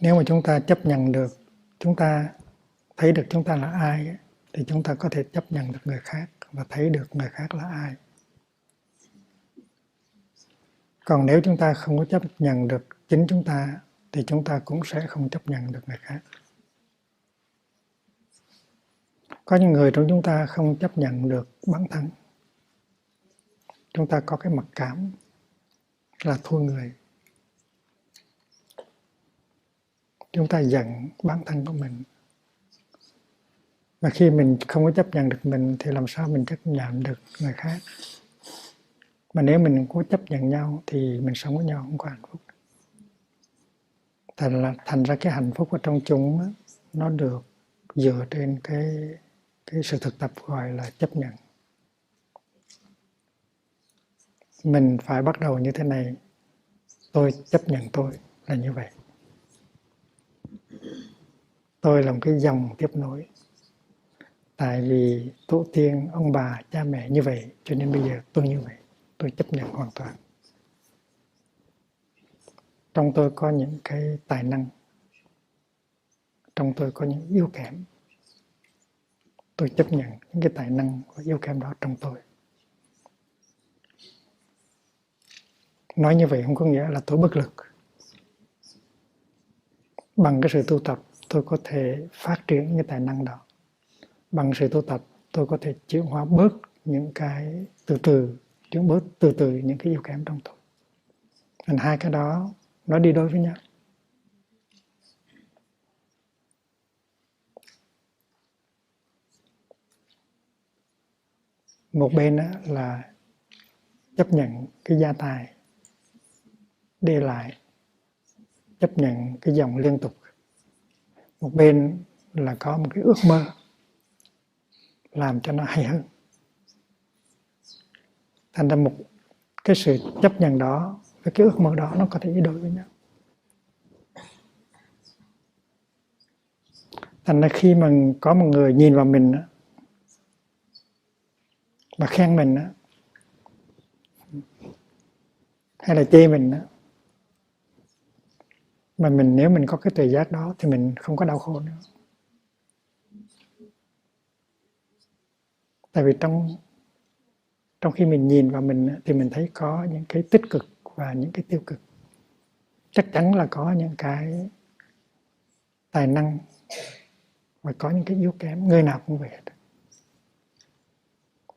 Nếu mà chúng ta chấp nhận được, chúng ta thấy được chúng ta là ai, thì chúng ta có thể chấp nhận được người khác và thấy được người khác là ai. Còn nếu chúng ta không có chấp nhận được chính chúng ta, thì chúng ta cũng sẽ không chấp nhận được người khác. Có những người trong chúng ta không chấp nhận được bản thân. Chúng ta có cái mặc cảm là thua người. Chúng ta giận bản thân của mình. Và khi mình không có chấp nhận được mình thì làm sao mình chấp nhận được người khác. Mà nếu mình có chấp nhận nhau thì mình sống với nhau không có hạnh phúc. Thành ra cái hạnh phúc ở trong chúng đó, nó được dựa trên cái sự thực tập gọi là chấp nhận. Mình phải bắt đầu như thế này. Tôi chấp nhận tôi là như vậy. Tôi là một cái dòng tiếp nối. Tại vì tổ tiên, ông bà, cha mẹ như vậy, cho nên bây giờ tôi như vậy. Tôi chấp nhận hoàn toàn. Trong tôi có những cái tài năng. Trong tôi có những yếu kém. Tôi chấp nhận những cái tài năng và yếu kém đó trong tôi. Nói như vậy không có nghĩa là tôi bất lực. Bằng cái sự tu tập, tôi có thể phát triển những cái tài năng đó. Bằng sự tu tập, tôi có thể chuyển hóa bớt những cái chuyển bớt từ từ những cái yếu kém trong tôi. Nên hai cái đó nó đi đôi với nhau. Một bên là chấp nhận cái gia tài để lại, chấp nhận cái dòng liên tục. Một bên là có một cái ước mơ làm cho nó hay hơn. Thành ra một cái sự chấp nhận đó với cái ước mơ đó nó có thể đi đôi với nhau. Thành ra khi mà có một người nhìn vào mình mà khen mình hay là chê mình mà nếu mình có cái tuệ giác đó thì mình không có đau khổ nữa. Tại vì trong khi mình nhìn vào mình thì mình thấy có những cái tích cực và những cái tiêu cực. Chắc chắn là có những cái tài năng và có những cái yếu kém, người nào cũng vậy hết.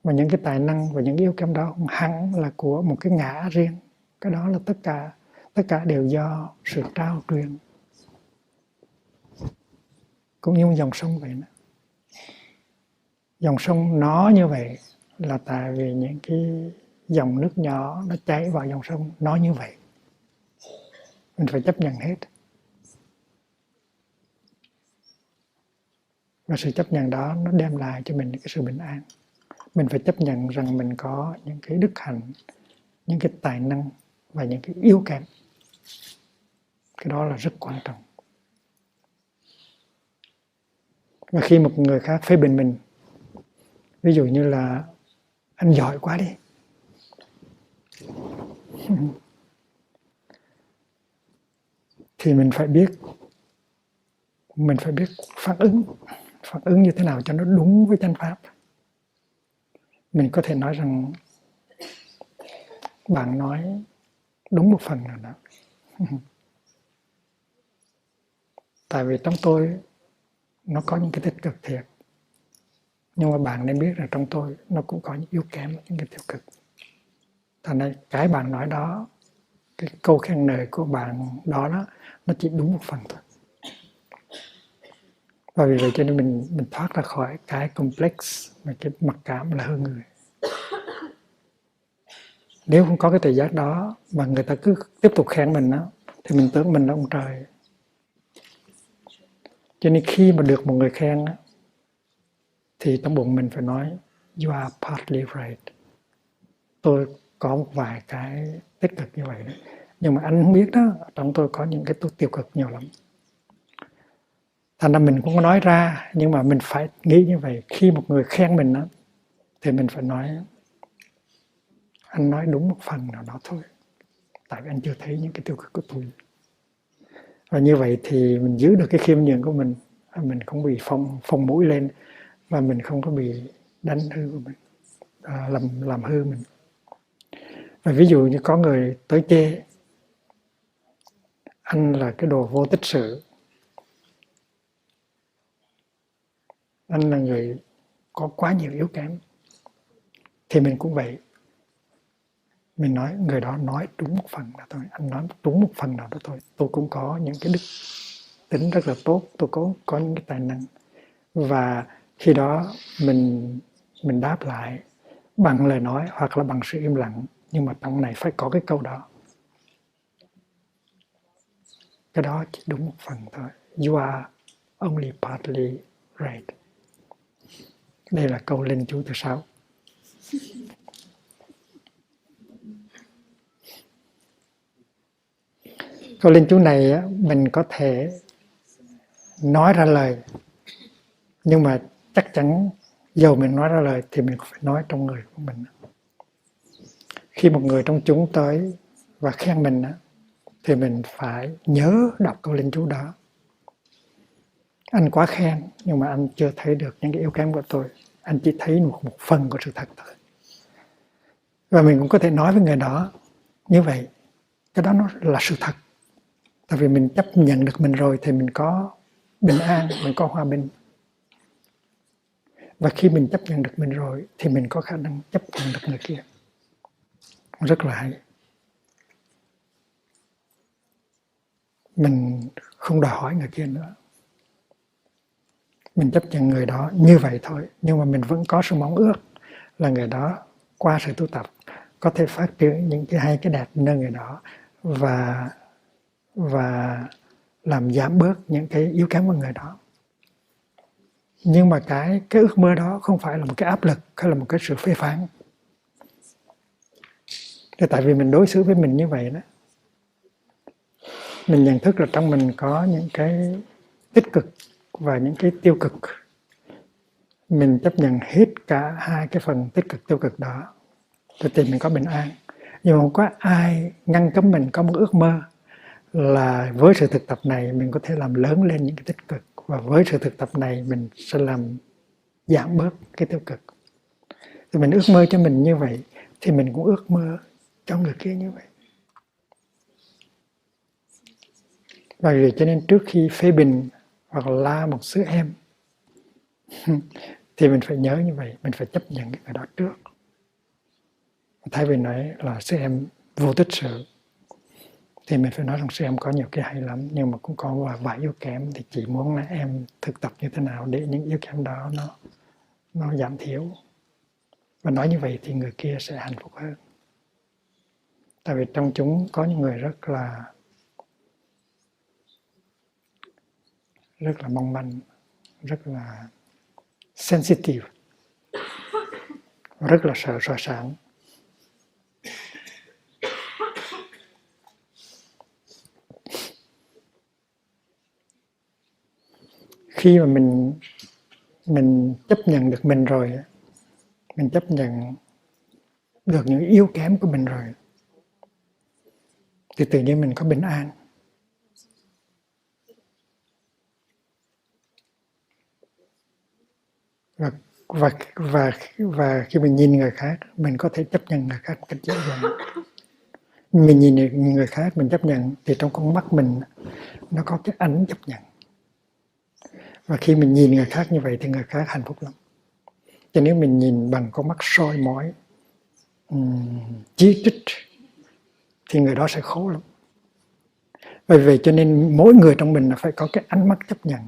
Và những cái tài năng và những yếu kém đó không hẳn là của một cái ngã riêng. Cái đó là tất cả đều do sự trao truyền. Cũng như một dòng sông vậy đó. Dòng sông nó như vậy là tại vì những cái dòng nước nhỏ nó chảy vào dòng sông nó như vậy. Mình phải chấp nhận hết. Và sự chấp nhận đó nó đem lại cho mình cái sự bình an. Mình phải chấp nhận rằng mình có những cái đức hạnh, những cái tài năng và những cái yếu kém. Cái đó là rất quan trọng. Và khi một người khác phê bình mình, ví dụ như là anh giỏi quá đi, thì mình phải biết phản ứng như thế nào cho nó đúng với chánh pháp. Mình có thể nói rằng bạn nói đúng một phần nào đó. Tại vì trong tôi nó có những cái tích cực thiệt. Nhưng mà bạn nên biết là trong tôi nó cũng có những yếu kém, những cái tiêu cực. Thành ra cái bạn nói đó, cái câu khen ngợi của bạn đó nó chỉ đúng một phần thôi. Và vì vậy cho nên mình thoát ra khỏi cái complex mà cái mặc cảm là hơn người. Nếu không có cái tự giác đó mà người ta cứ tiếp tục khen mình đó, thì mình tưởng mình là ông trời. Cho nên khi mà được một người khen đó, thì trong bụng mình phải nói you are partly right. Tôi có một vài cái tích cực như vậy đấy. Nhưng mà anh không biết đó, trong tôi có những cái tiêu cực nhiều lắm. Thành ra mình cũng có nói ra, nhưng mà mình phải nghĩ như vậy. Khi một người khen mình đó, thì mình phải nói anh nói đúng một phần nào đó thôi. Tại vì anh chưa thấy những cái tiêu cực của tôi. Và như vậy thì mình giữ được cái khiêm nhường của mình không bị phồng mũi lên, và mình không có bị đánh hư của mình, làm hư mình. Và ví dụ như có người tới chê anh là cái đồ vô tích sự, anh là người có quá nhiều yếu kém, thì mình cũng vậy. Mình nói người đó nói đúng một phần là thôi, anh nói đúng một phần nào đó thôi. Tôi cũng có những cái đức tính rất là tốt, tôi có những cái tài năng, và khi đó mình đáp lại bằng lời nói hoặc là bằng sự im lặng, nhưng mà trong này phải có cái câu đó. Cái đó chỉ đúng một phần thôi. You are only partly right. Đây là câu linh chú thứ 6. Câu linh chú này mình có thể nói ra lời, nhưng mà chắc chắn dầu mình nói ra lời thì mình phải nói trong người của mình. Khi một người trong chúng tới và khen mình thì mình phải nhớ đọc câu linh chú đó. Anh quá khen, nhưng mà anh chưa thấy được những cái yếu kém của tôi. Anh chỉ thấy một phần của sự thật thôi. Và mình cũng có thể nói với người đó như vậy. Cái đó nó là sự thật. Tại vì mình chấp nhận được mình rồi thì mình có bình an, mình có hòa bình. Và khi mình chấp nhận được mình rồi thì mình có khả năng chấp nhận được người kia. Rất là hay. Mình không đòi hỏi người kia nữa. Mình chấp nhận người đó như vậy thôi. Nhưng mà mình vẫn có sự mong ước là người đó qua sự tu tập có thể phát triển những cái hay cái đẹp nơi người đó, và làm giảm bớt những cái yếu kém của người đó. Nhưng mà cái ước mơ đó không phải là một cái áp lực hay là một cái sự phê phán. Thì tại vì mình đối xử với mình như vậy đó, mình nhận thức là trong mình có những cái tích cực và những cái tiêu cực. Mình chấp nhận hết cả hai cái phần tích cực tiêu cực đó thì mình có bình an. Nhưng mà không có ai ngăn cấm mình có một ước mơ là với sự thực tập này mình có thể làm lớn lên những cái tích cực, và với sự thực tập này mình sẽ làm giảm bớt cái tiêu cực. Thì mình ước mơ cho mình như vậy thì mình cũng ước mơ cho người kia như vậy. Và vì cho nên trước khi phê bình hoặc là la một sư em thì mình phải nhớ như vậy, mình phải chấp nhận cái đó trước. Thay vì nói là sư em vô tích sự thì mình phải nói rằng sư em có nhiều cái hay lắm, nhưng mà cũng có vài yếu kém, thì chỉ muốn là em thực tập như thế nào để những yếu kém đó nó giảm thiểu. Và nói như vậy thì người kia sẽ hạnh phúc hơn. Tại vì trong chúng có những người rất là mong manh, rất là sensitive, rất là sợ soi sáng. Khi mà mình chấp nhận được mình rồi, mình chấp nhận được những yếu kém của mình rồi, thì tự nhiên mình có bình an. Và khi mình nhìn người khác, mình có thể chấp nhận người khác một cách dễ dàng. Mình nhìn người khác, mình chấp nhận, thì trong con mắt mình nó có cái ánh chấp nhận. Và khi mình nhìn người khác như vậy thì người khác hạnh phúc lắm. Cho nếu mình nhìn bằng con mắt soi mói, chỉ trích, thì người đó sẽ khổ lắm. Bởi vậy cho nên mỗi người trong mình phải có cái ánh mắt chấp nhận.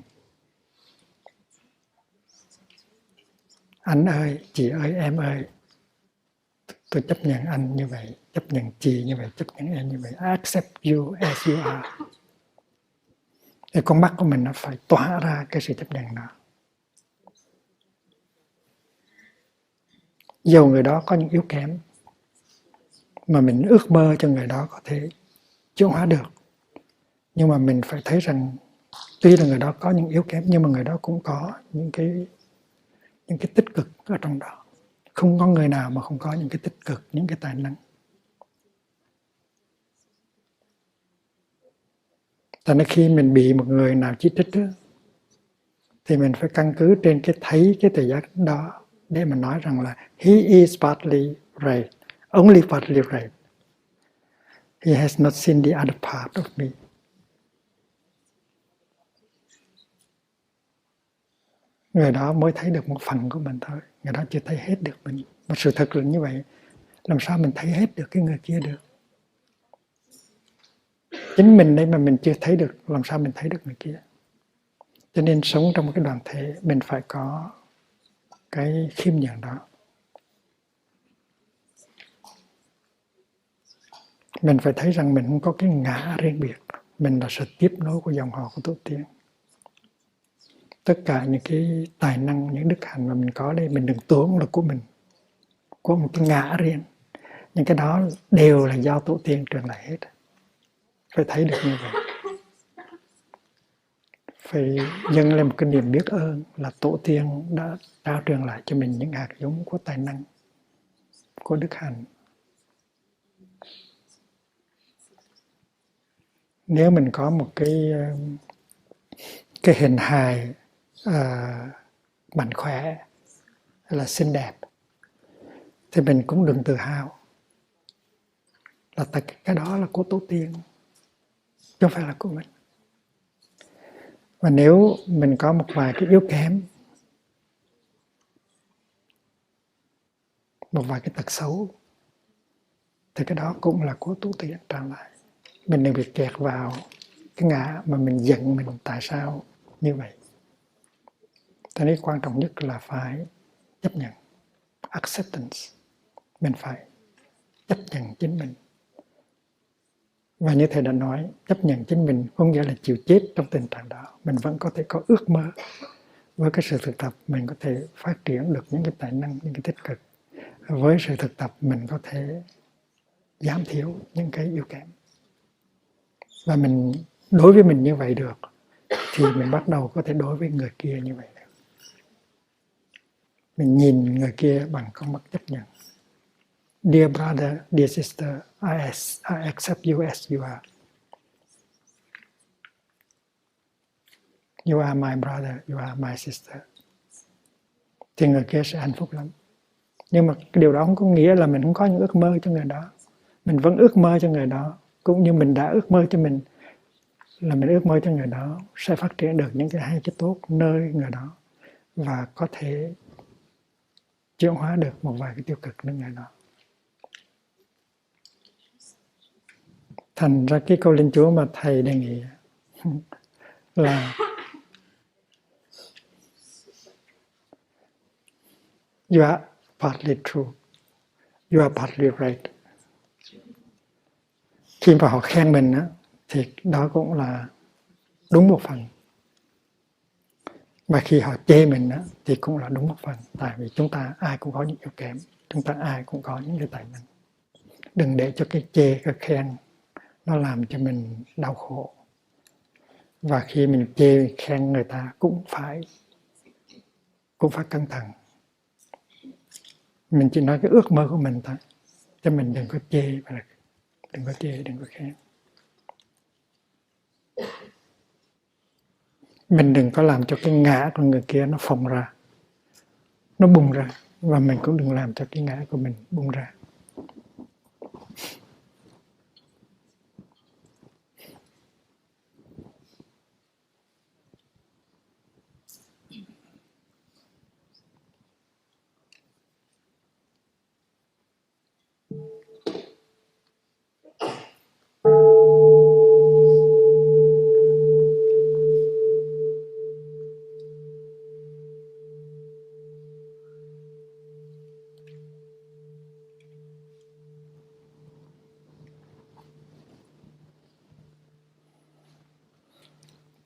anh ơi, chị ơi, em ơi, tôi chấp nhận anh như vậy, chấp nhận chị như vậy, chấp nhận em như vậy. I accept you as you are. Thì con mắt của mình nó phải tỏa ra cái sự chấp nhận đó. Dù người đó có những yếu kém mà mình ước mơ cho người đó có thể chuyển hóa được, nhưng mà mình phải thấy rằng tuy là người đó có những yếu kém nhưng mà người đó cũng có những cái tích cực ở trong đó. Không có người nào mà không có những cái tích cực, những cái tài năng. Cho nên khi mình bị một người nào chỉ trích đó, thì mình phải căn cứ trên cái thấy cái tự giác đó để mà nói rằng là he is partly right, only partly right. He has not seen the other part of me. Người đó mới thấy được một phần của mình thôi, người đó chưa thấy hết được mình. Mà sự thật là như vậy, làm sao mình thấy hết được cái người kia được? Chính mình đây mà mình chưa thấy được, làm sao mình thấy được người kia? Cho nên sống trong một cái đoàn thể, mình phải có cái khiêm nhường đó. Mình phải thấy rằng mình không có cái ngã riêng biệt, mình là sự tiếp nối của dòng họ của tổ tiên. Tất cả những cái tài năng, những đức hạnh mà mình có đây, mình đừng tưởng là của mình, của một cái ngã riêng. Những cái đó đều là do tổ tiên truyền lại hết. Phải thấy được như vậy. Phải dâng lên một cái niềm biết ơn là tổ tiên đã trao truyền lại cho mình những hạt giống của tài năng, của đức hạnh. Nếu mình có một cái hình hài mạnh khỏe hay là xinh đẹp, thì mình cũng đừng tự hào là cái đó là của tổ tiên, chứ không phải là của mình. Và nếu mình có một vài cái yếu kém, một vài cái tật xấu, thì cái đó cũng là của tổ tiên trao lại. Mình đừng bị kẹt vào cái ngã mà mình giận mình tại sao như vậy. Cho nên quan trọng nhất là phải chấp nhận, acceptance. Mình phải chấp nhận chính mình. Và như thầy đã nói, chấp nhận chính mình không nghĩa là chịu chết trong tình trạng đó. Mình vẫn có thể có ước mơ. Với cái sự thực tập mình có thể phát triển được những cái tài năng, những cái tích cực. Với sự thực tập mình có thể giảm thiểu những cái yếu kém. Và mình đối với mình như vậy được, thì mình bắt đầu có thể đối với người kia như vậy được. Mình nhìn người kia bằng con mắt chấp nhận. Dear brother, dear sister, I accept you as you are. You are my brother, you are my sister. Thì người kia sẽ hạnh phúc lắm. Nhưng mà cái điều đó không có nghĩa là mình không có những ước mơ cho người đó. Mình vẫn ước mơ cho người đó, cũng như mình đã ước mơ cho mình, là mình ước mơ cho người đó sẽ phát triển được những cái hay, cái tốt nơi người đó, và có thể chuyển hóa được một vài cái tiêu cực nơi người đó. Thành ra cái câu linh Chúa mà thầy đề nghị là you are partly true, you are partly right. Khi mà họ khen mình á, thì đó cũng là đúng một phần. Và khi họ chê mình á, thì cũng là đúng một phần. Tại vì chúng ta ai cũng có những yếu kém, chúng ta ai cũng có những cái tài năng. Đừng để cho cái chê, cái khen nó làm cho mình đau khổ. Và khi mình chê khen người ta cũng phải cẩn thận. Mình chỉ nói cái ước mơ của mình thôi, cho mình đừng có chê, và đừng có chê, đừng có khen. Mình đừng có làm cho cái ngã của người kia nó phồng ra, nó bung ra, và mình cũng đừng làm cho cái ngã của mình bung ra.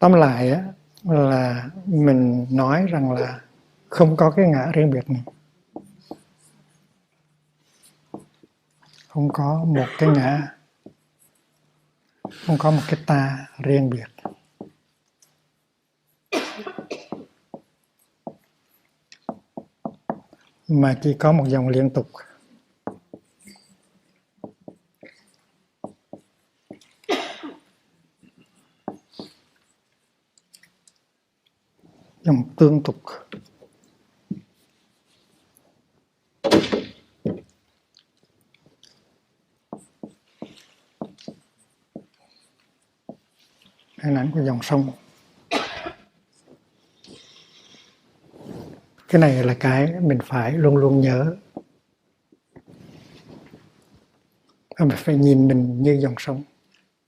Tóm lại á, là mình nói rằng là không có cái ngã riêng biệt này, không có một cái ngã, không có một cái ta riêng biệt, mà chỉ có một dòng liên tục. Dòng tương tục. Hình ảnh của dòng sông. Cái này là cái mình phải luôn luôn nhớ. Mình phải nhìn mình như dòng sông,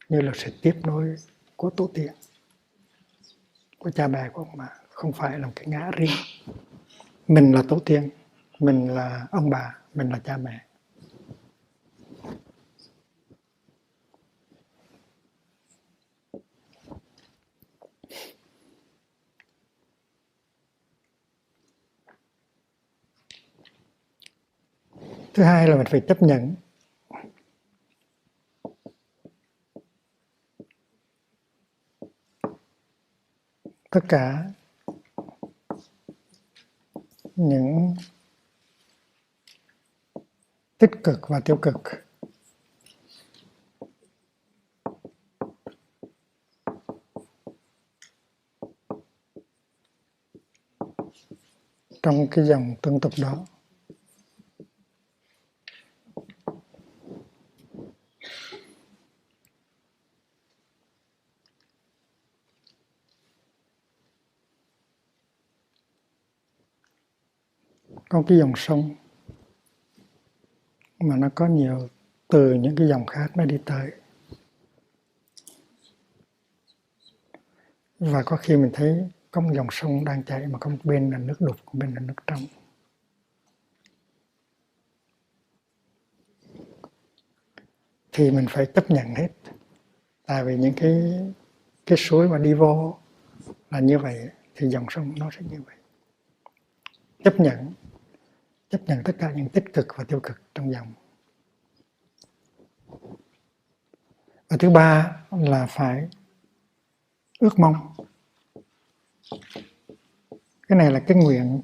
như là sự tiếp nối của tổ tiên, của cha mẹ của ông bà, không phải là một cái ngã riêng. Mình là tổ tiên, mình là ông bà, mình là cha mẹ. Thứ hai là mình phải chấp nhận tất cả những tích cực và tiêu cực trong cái dòng tương tục đó. Có cái dòng sông mà nó có nhiều từ những cái dòng khác nó đi tới. Và có khi mình thấy có một dòng sông đang chảy mà có một bên là nước đục, một bên là nước trong. Thì mình phải chấp nhận hết. Tại vì những cái suối mà đi vô là như vậy thì dòng sông nó sẽ như vậy. Chấp nhận tất cả những tích cực và tiêu cực trong dòng. Và thứ ba là phải ước mong. Cái này là cái nguyện.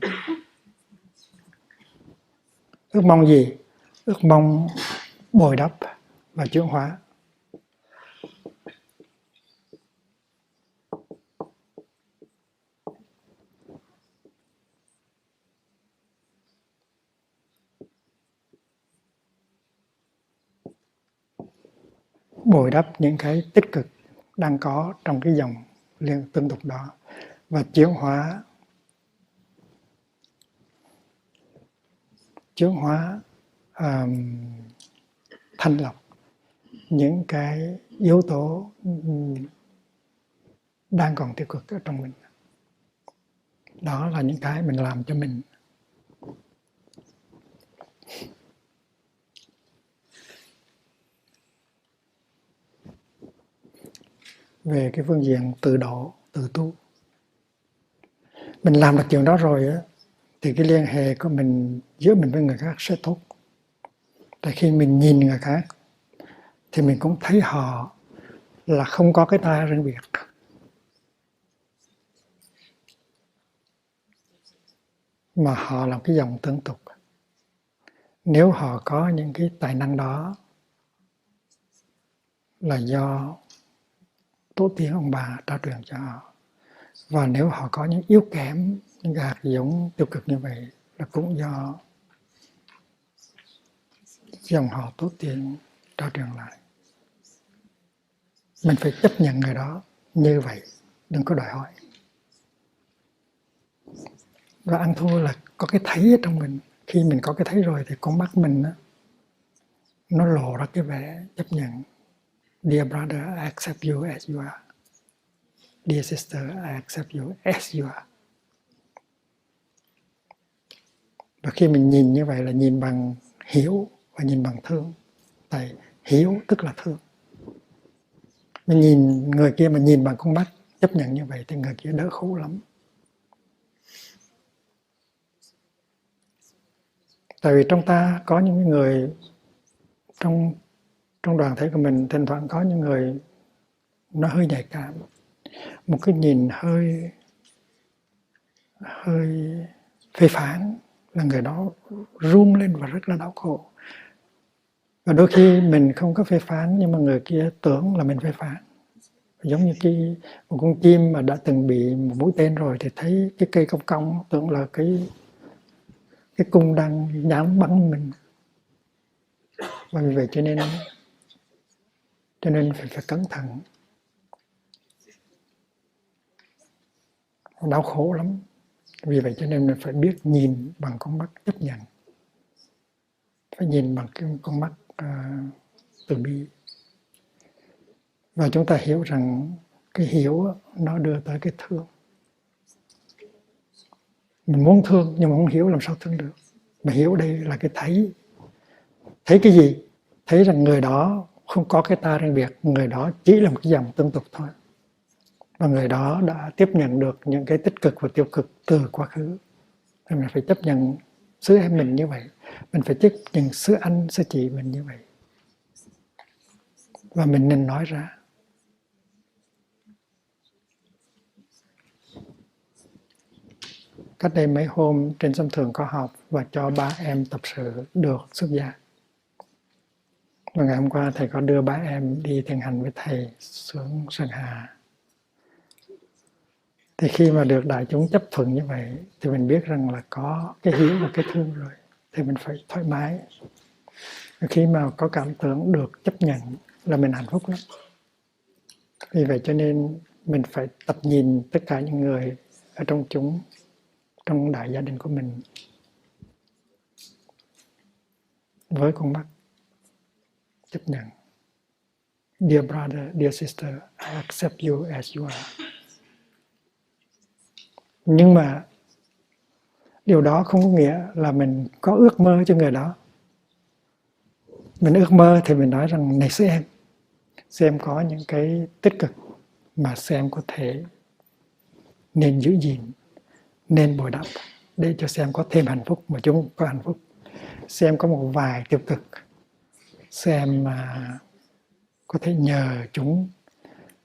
Ước mong gì? Ước mong bồi đắp và chuyển hóa. Bồi đắp những cái tích cực đang có trong cái dòng liên tương tục đó và chuyển hóa thanh lọc những cái yếu tố đang còn tiêu cực ở trong mình. Đó là những cái mình làm cho mình. Về cái phương diện tự độ, tự tu, mình làm được chuyện đó rồi á, thì cái liên hệ của mình giữa mình với người khác sẽ tốt. Tại khi mình nhìn người khác thì mình cũng thấy họ là không có cái ta riêng biệt, mà họ là cái dòng tương tục. Nếu họ có những cái tài năng đó là do tổ tiên ông bà trao truyền cho họ. Và nếu họ có những yếu kém, những hạt giống tiêu cực như vậy là cũng do dòng họ tổ tiên trao truyền lại. Mình phải chấp nhận người đó như vậy, đừng có đòi hỏi. Và ăn thua là có cái thấy ở trong mình. Khi mình có cái thấy rồi thì con mắt mình đó, nó lộ ra cái vẻ chấp nhận. Dear brother, I accept you as you are. Dear sister, I accept you as you are. Và khi mình nhìn như vậy là nhìn bằng hiểu và nhìn bằng thương. Tại hiểu tức là thương. Mình nhìn người kia mà nhìn bằng con mắt chấp nhận như vậy thì người kia đỡ khổ lắm. Tại vì trong ta có những người, trong đoàn thể của mình thỉnh thoảng có những người nó hơi nhạy cảm, một cái nhìn hơi phê phán là người đó run lên và rất là đau khổ. Và đôi khi mình không có phê phán nhưng mà người kia tưởng là mình phê phán. Giống như một con chim mà đã từng bị một mũi tên rồi thì thấy cái cây cong cong tưởng là cái cung đang nhắm bắn mình. Và vì vậy cho nên phải cẩn thận. Đau khổ lắm. Vì vậy cho nên mình phải biết nhìn bằng con mắt chấp nhận. Phải nhìn bằng cái con mắt từ bi. Và chúng ta hiểu rằng cái hiểu nó đưa tới cái thương. Mình muốn thương nhưng mà không hiểu làm sao thương được. Mà hiểu đây là cái thấy. Thấy cái gì? Thấy rằng người đó không có cái ta riêng biệt, người đó chỉ là một cái dòng tương tục thôi. Và người đó đã tiếp nhận được những cái tích cực và tiêu cực từ quá khứ. Thì mình phải chấp nhận xứ em mình như vậy. Mình phải chấp nhận xứ anh, xứ chị mình như vậy. Và mình nên nói ra. Cách đây mấy hôm trên sân thượng có học và cho 3 em tập sự được xuất gia. Và ngày hôm qua thầy có đưa 3 em đi thiền hành với thầy xuống Sơn Hà. Thì khi mà được đại chúng chấp thuận như vậy thì mình biết rằng là có cái hiếu và cái thương rồi. Thì mình phải thoải mái. Khi mà có cảm tưởng được chấp nhận là mình hạnh phúc lắm. Vì vậy cho nên mình phải tập nhìn tất cả những người ở trong chúng, trong đại gia đình của mình với con mắt chấp nhận. Dear brother, dear sister, I accept you as you are. Nhưng mà điều đó không có nghĩa là mình có ước mơ cho người đó. Mình ước mơ thì mình nói rằng này sư em có những cái tích cực mà sư em có thể nên giữ gìn, nên bồi đắp để cho sư em có thêm hạnh phúc mà chúng có hạnh phúc. Sư em có một vài tiêu cực, sư em có thể nhờ chúng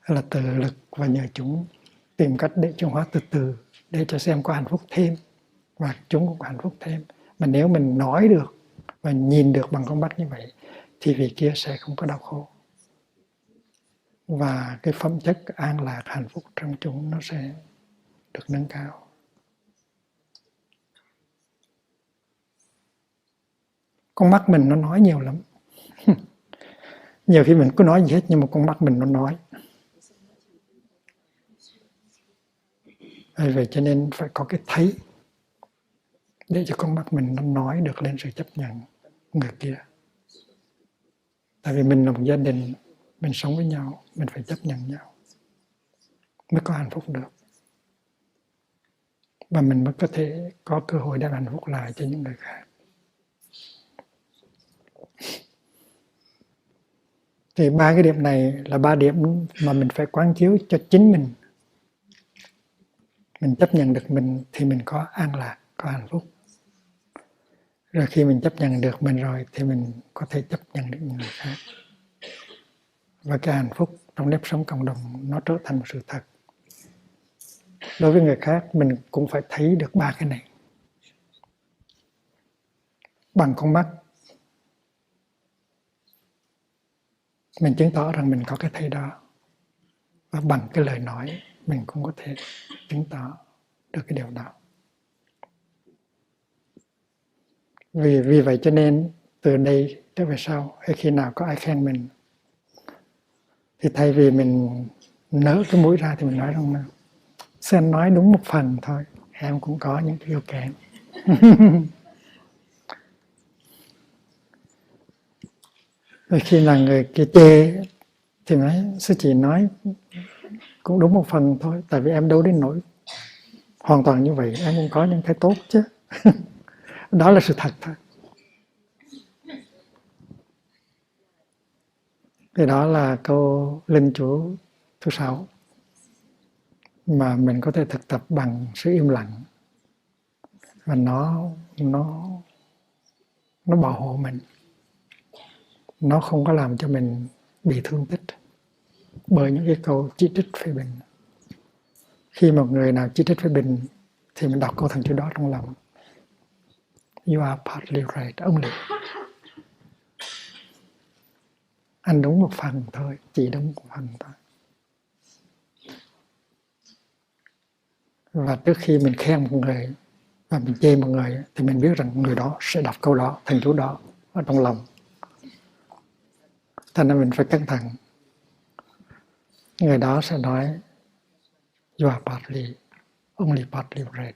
là tự lực và nhờ chúng tìm cách để chuyển hóa từ từ để cho xem có hạnh phúc thêm và chúng cũng có hạnh phúc thêm. Mà nếu mình nói được và nhìn được bằng con mắt như vậy thì vị kia sẽ không có đau khổ. Và cái phẩm chất an lạc hạnh phúc trong chúng nó sẽ được nâng cao. Con mắt mình nó nói nhiều lắm. Nhiều khi mình cứ nói gì hết nhưng mà con mắt mình nó nói. Vậy cho nên phải có cái thấy để cho con mắt mình nó nói được lên sự chấp nhận người kia. Tại vì mình là một gia đình, mình sống với nhau, mình phải chấp nhận nhau mới có hạnh phúc được. Và mình mới có thể có cơ hội đem hạnh phúc lại cho những người khác. Thì 3 cái điểm này là 3 điểm mà mình phải quán chiếu cho chính mình. Mình chấp nhận được mình thì mình có an lạc, có hạnh phúc. Rồi khi mình chấp nhận được mình rồi thì mình có thể chấp nhận được những người khác. Và cái hạnh phúc trong nếp sống cộng đồng nó trở thành một sự thật. Đối với người khác mình cũng phải thấy được 3 cái này. Bằng con mắt mình chứng tỏ rằng mình có cái thấy đó. Và bằng cái lời nói mình cũng có thể chứng tỏ được cái điều đó. Vì vậy cho nên từ đây trở về sau, hay khi nào có ai khen mình thì thay vì mình nở cái mũi ra thì mình nói rằng sư anh nói đúng một phần thôi, em cũng có những cái yếu kém. Rồi khi nào người kia chê thì nói sư chị nói cũng đúng một phần thôi, tại vì em đâu đến nỗi hoàn toàn như vậy, em cũng có những cái tốt chứ. Đó là sự thật thôi. Thì đó là câu linh chú thứ 6. mà mình có thể thực tập bằng sự im lặng, và nó bảo hộ mình, nó không có làm cho mình bị thương tích bởi những cái câu chỉ trích phê bình. Khi một người nào chỉ trích phê bình thì mình đọc câu thần chú đó trong lòng: You are partly right only. Anh đúng một phần thôi, chỉ đúng một phần thôi. Và trước khi mình khen một người và mình chê một người thì mình biết rằng người đó sẽ đọc câu đó, thần chú đó ở trong lòng. Thành ra mình phải cẩn thận. Người đó sẽ nói You are partly, only partly right.